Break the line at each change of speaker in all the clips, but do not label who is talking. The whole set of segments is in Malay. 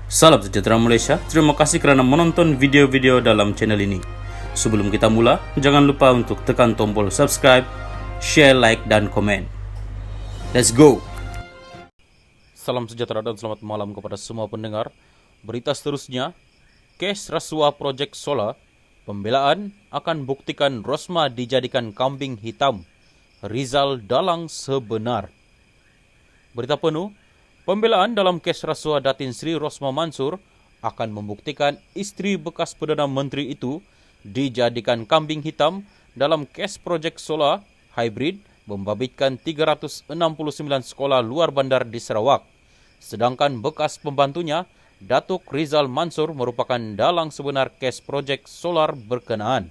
Salam sejahtera Malaysia, terima kasih kerana menonton video-video dalam channel ini. Sebelum kita mula, jangan lupa untuk tekan tombol subscribe, share, like, dan komen. Let's go! Salam sejahtera dan selamat malam kepada semua pendengar. Berita seterusnya, kes rasuah projek solar, pembelaan akan buktikan Rosma dijadikan kambing hitam. Rizal dalang sebenar. Berita penuh, pembelaan dalam kes rasuah Datin Sri Rosma Mansor akan membuktikan isteri bekas Perdana Menteri itu dijadikan kambing hitam dalam kes projek solar hybrid membabitkan 369 sekolah luar bandar di Sarawak. Sedangkan bekas pembantunya, Datuk Rizal Mansor merupakan dalang sebenar kes projek solar berkenaan.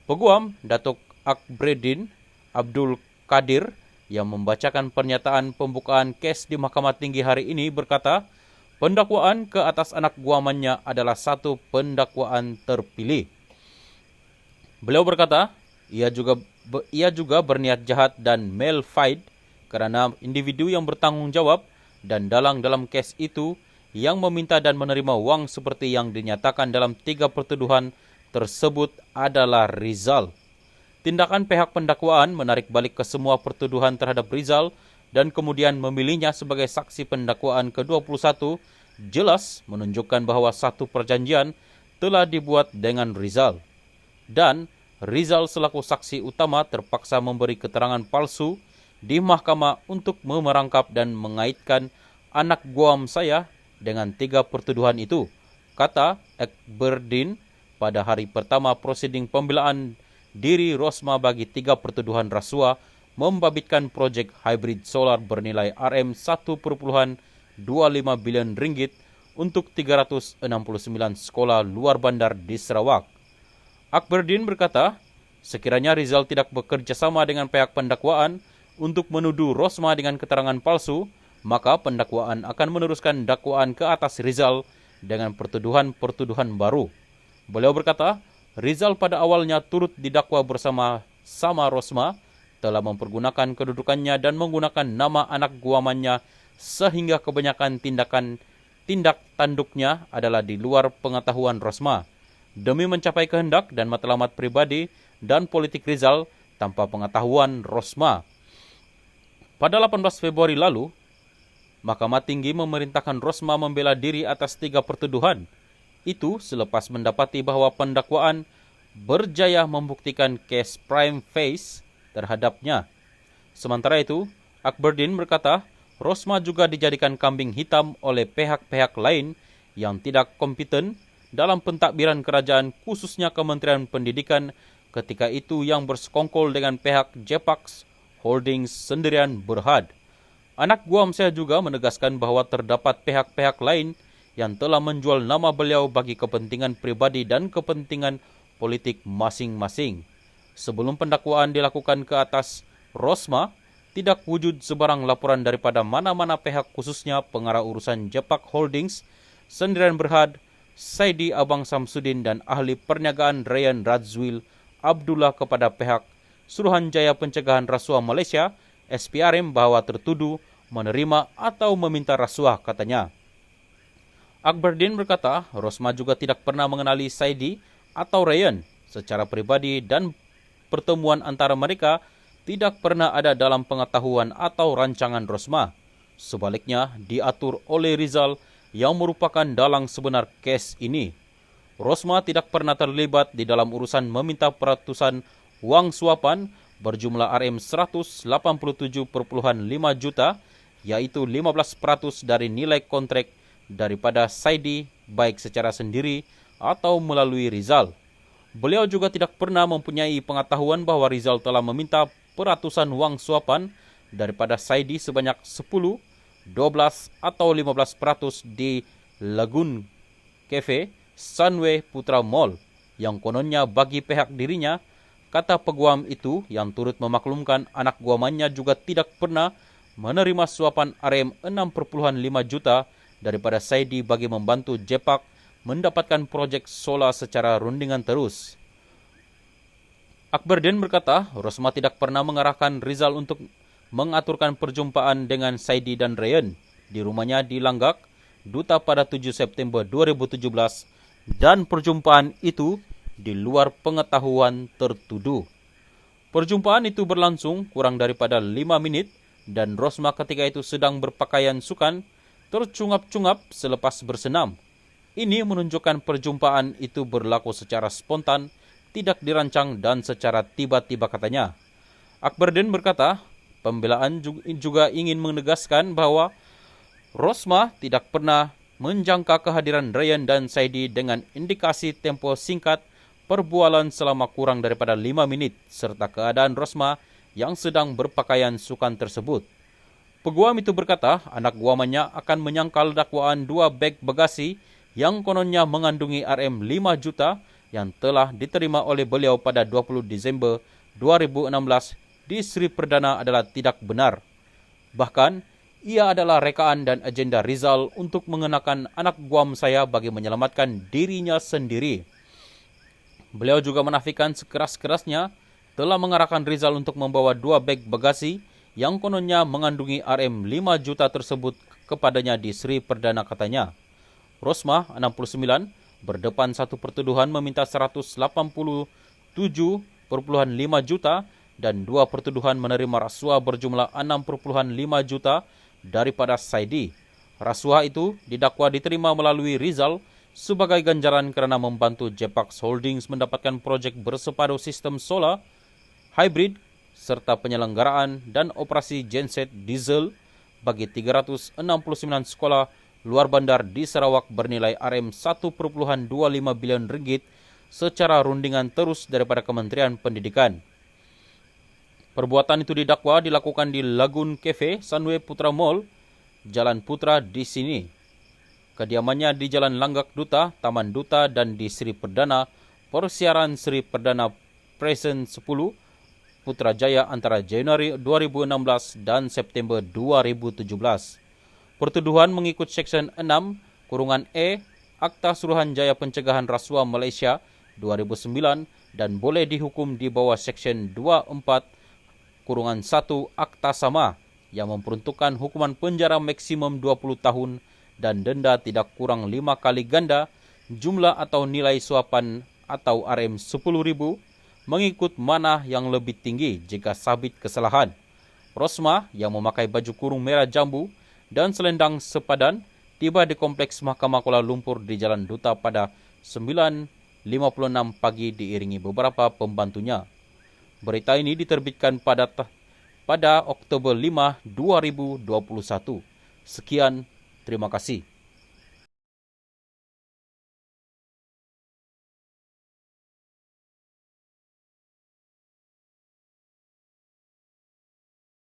Peguam Datuk Akbreddin Abdul Kadir yang membacakan pernyataan pembukaan kes di Mahkamah Tinggi hari ini berkata, pendakwaan ke atas anak guamannya adalah satu pendakwaan terpilih. Beliau berkata, ia juga berniat jahat dan malfide kerana individu yang bertanggungjawab dan dalang dalam kes itu yang meminta dan menerima wang seperti yang dinyatakan dalam 3 pertuduhan tersebut adalah Rizal. Tindakan pihak pendakwaan menarik balik ke semua pertuduhan terhadap Rizal dan kemudian memilihnya sebagai saksi pendakwaan ke-21 jelas menunjukkan bahawa satu perjanjian telah dibuat dengan Rizal. Dan Rizal selaku saksi utama terpaksa memberi keterangan palsu di mahkamah untuk memerangkap dan mengaitkan anak guam saya dengan 3 pertuduhan itu, kata Akberdin pada hari pertama prosiding pembelaan diri Rosma bagi 3 pertuduhan rasuah membabitkan projek hybrid solar bernilai RM1.25 bilion ringgit untuk 369 sekolah luar bandar di Sarawak. Akberdin berkata, sekiranya Rizal tidak bekerjasama dengan pihak pendakwaan untuk menuduh Rosma dengan keterangan palsu, maka pendakwaan akan meneruskan dakwaan ke atas Rizal dengan pertuduhan-pertuduhan baru. Beliau berkata, Rizal pada awalnya turut didakwa bersama-sama Rosma telah mempergunakan kedudukannya dan menggunakan nama anak guamannya sehingga kebanyakan tindak tanduknya adalah di luar pengetahuan Rosma demi mencapai kehendak dan matlamat pribadi dan politik Rizal tanpa pengetahuan Rosma. Pada 18 Februari lalu, Mahkamah Tinggi memerintahkan Rosma membela diri atas 3 pertuduhan. Itu selepas mendapati bahawa pendakwaan berjaya membuktikan kes prime facie terhadapnya. Sementara itu, Akberdin berkata, Rosma juga dijadikan kambing hitam oleh pihak-pihak lain yang tidak kompeten dalam pentadbiran kerajaan khususnya Kementerian Pendidikan ketika itu yang bersekongkol dengan pihak Jepax Holdings Sendirian Berhad. Anak guam saya juga menegaskan bahawa terdapat pihak-pihak lain yang telah menjual nama beliau bagi kepentingan pribadi dan kepentingan politik masing-masing. Sebelum pendakwaan dilakukan ke atas Rosma, tidak wujud sebarang laporan daripada mana-mana pihak khususnya pengarah urusan Jepak Holdings, Sendirian Berhad, Saidi Abang Samsudin dan ahli perniagaan Ryan Radzwil Abdullah kepada pihak Suruhanjaya Pencegahan Rasuah Malaysia, SPRM bahawa tertuduh menerima atau meminta rasuah, katanya. Akberdin berkata, Rosma juga tidak pernah mengenali Saidi atau Ryan secara pribadi dan pertemuan antara mereka tidak pernah ada dalam pengetahuan atau rancangan Rosma. Sebaliknya, diatur oleh Rizal yang merupakan dalang sebenar kes ini. Rosma tidak pernah terlibat di dalam urusan meminta peratusan wang suapan berjumlah RM187.5 juta, iaitu 15% dari nilai kontrak daripada Saidi baik secara sendiri atau melalui Rizal. Beliau juga tidak pernah mempunyai pengetahuan bahawa Rizal telah meminta peratusan wang suapan daripada Saidi sebanyak 10, 12 atau 15% di Lagoon Cafe, Sunway Putra Mall yang kononnya bagi pihak dirinya, kata peguam itu yang turut memaklumkan anak guamannya juga tidak pernah menerima suapan RM6.5 juta daripada Saidi bagi membantu Jepak mendapatkan projek solar secara rundingan terus. Akberdin berkata, Rosma tidak pernah mengarahkan Rizal untuk mengaturkan perjumpaan dengan Saidi dan Ryan di rumahnya di Langgak Duta pada 7 September 2017 dan perjumpaan itu di luar pengetahuan tertuduh. Perjumpaan itu berlangsung kurang daripada 5 menit dan Rosmah ketika itu sedang berpakaian sukan tercungap-cungap selepas bersenam. Ini menunjukkan perjumpaan itu berlaku secara spontan, tidak dirancang dan secara tiba-tiba katanya. Akbardin berkata, pembelaan juga ingin menegaskan bahwa Rosmah tidak pernah menjangka kehadiran Ryan dan Saidi dengan indikasi tempo singkat perbualan selama kurang daripada 5 menit serta keadaan Rosmah yang sedang berpakaian sukan tersebut. Peguam itu berkata, anak guamannya akan menyangkal dakwaan 2 beg bagasi yang kononnya mengandungi RM5 juta yang telah diterima oleh beliau pada 20 Desember 2016 di Sri Perdana adalah tidak benar. Bahkan, ia adalah rekaan dan agenda Rizal untuk mengenakan anak guam saya bagi menyelamatkan dirinya sendiri. Beliau juga menafikan sekeras-kerasnya telah mengarahkan Rizal untuk membawa 2 beg bagasi yang kononnya mengandungi RM5 juta tersebut kepadanya di Sri Perdana katanya. Rosmah, 69, berdepan satu pertuduhan meminta 187,5 juta dan 2 pertuduhan menerima rasuah berjumlah 6,5 juta daripada Saidi. Rasuah itu didakwa diterima melalui Rizal sebagai ganjaran kerana membantu Jepax Holdings mendapatkan projek bersepadu sistem solar, hybrid, serta penyelenggaraan dan operasi genset diesel bagi 369 sekolah luar bandar di Sarawak bernilai RM1.25 bilion ringgit secara rundingan terus daripada Kementerian Pendidikan. Perbuatan itu didakwa dilakukan di Lagoon Cafe, Sunway Putra Mall, Jalan Putra di sini. Kediamannya di Jalan Langgak Duta, Taman Duta dan di Sri Perdana, Persiaran Sri Perdana Present 10, Putrajaya antara Januari 2016 dan September 2017. Pertuduhan mengikut Seksyen 6, Kurungan E, Akta Suruhanjaya Pencegahan Rasuah Malaysia 2009 dan boleh dihukum di bawah Seksyen 24, Kurungan 1, Akta Sama yang memperuntukkan hukuman penjara maksimum 20 tahun dan denda tidak kurang 5 kali ganda jumlah atau nilai suapan atau RM10,000 mengikut mana yang lebih tinggi jika sabit kesalahan. Rosmah yang memakai baju kurung merah jambu dan selendang sepadan tiba di kompleks Mahkamah Kuala Lumpur di Jalan Duta pada 9.56 pagi diiringi beberapa pembantunya. Berita ini diterbitkan pada Oktober 5, 2021. Sekian. Terima kasih.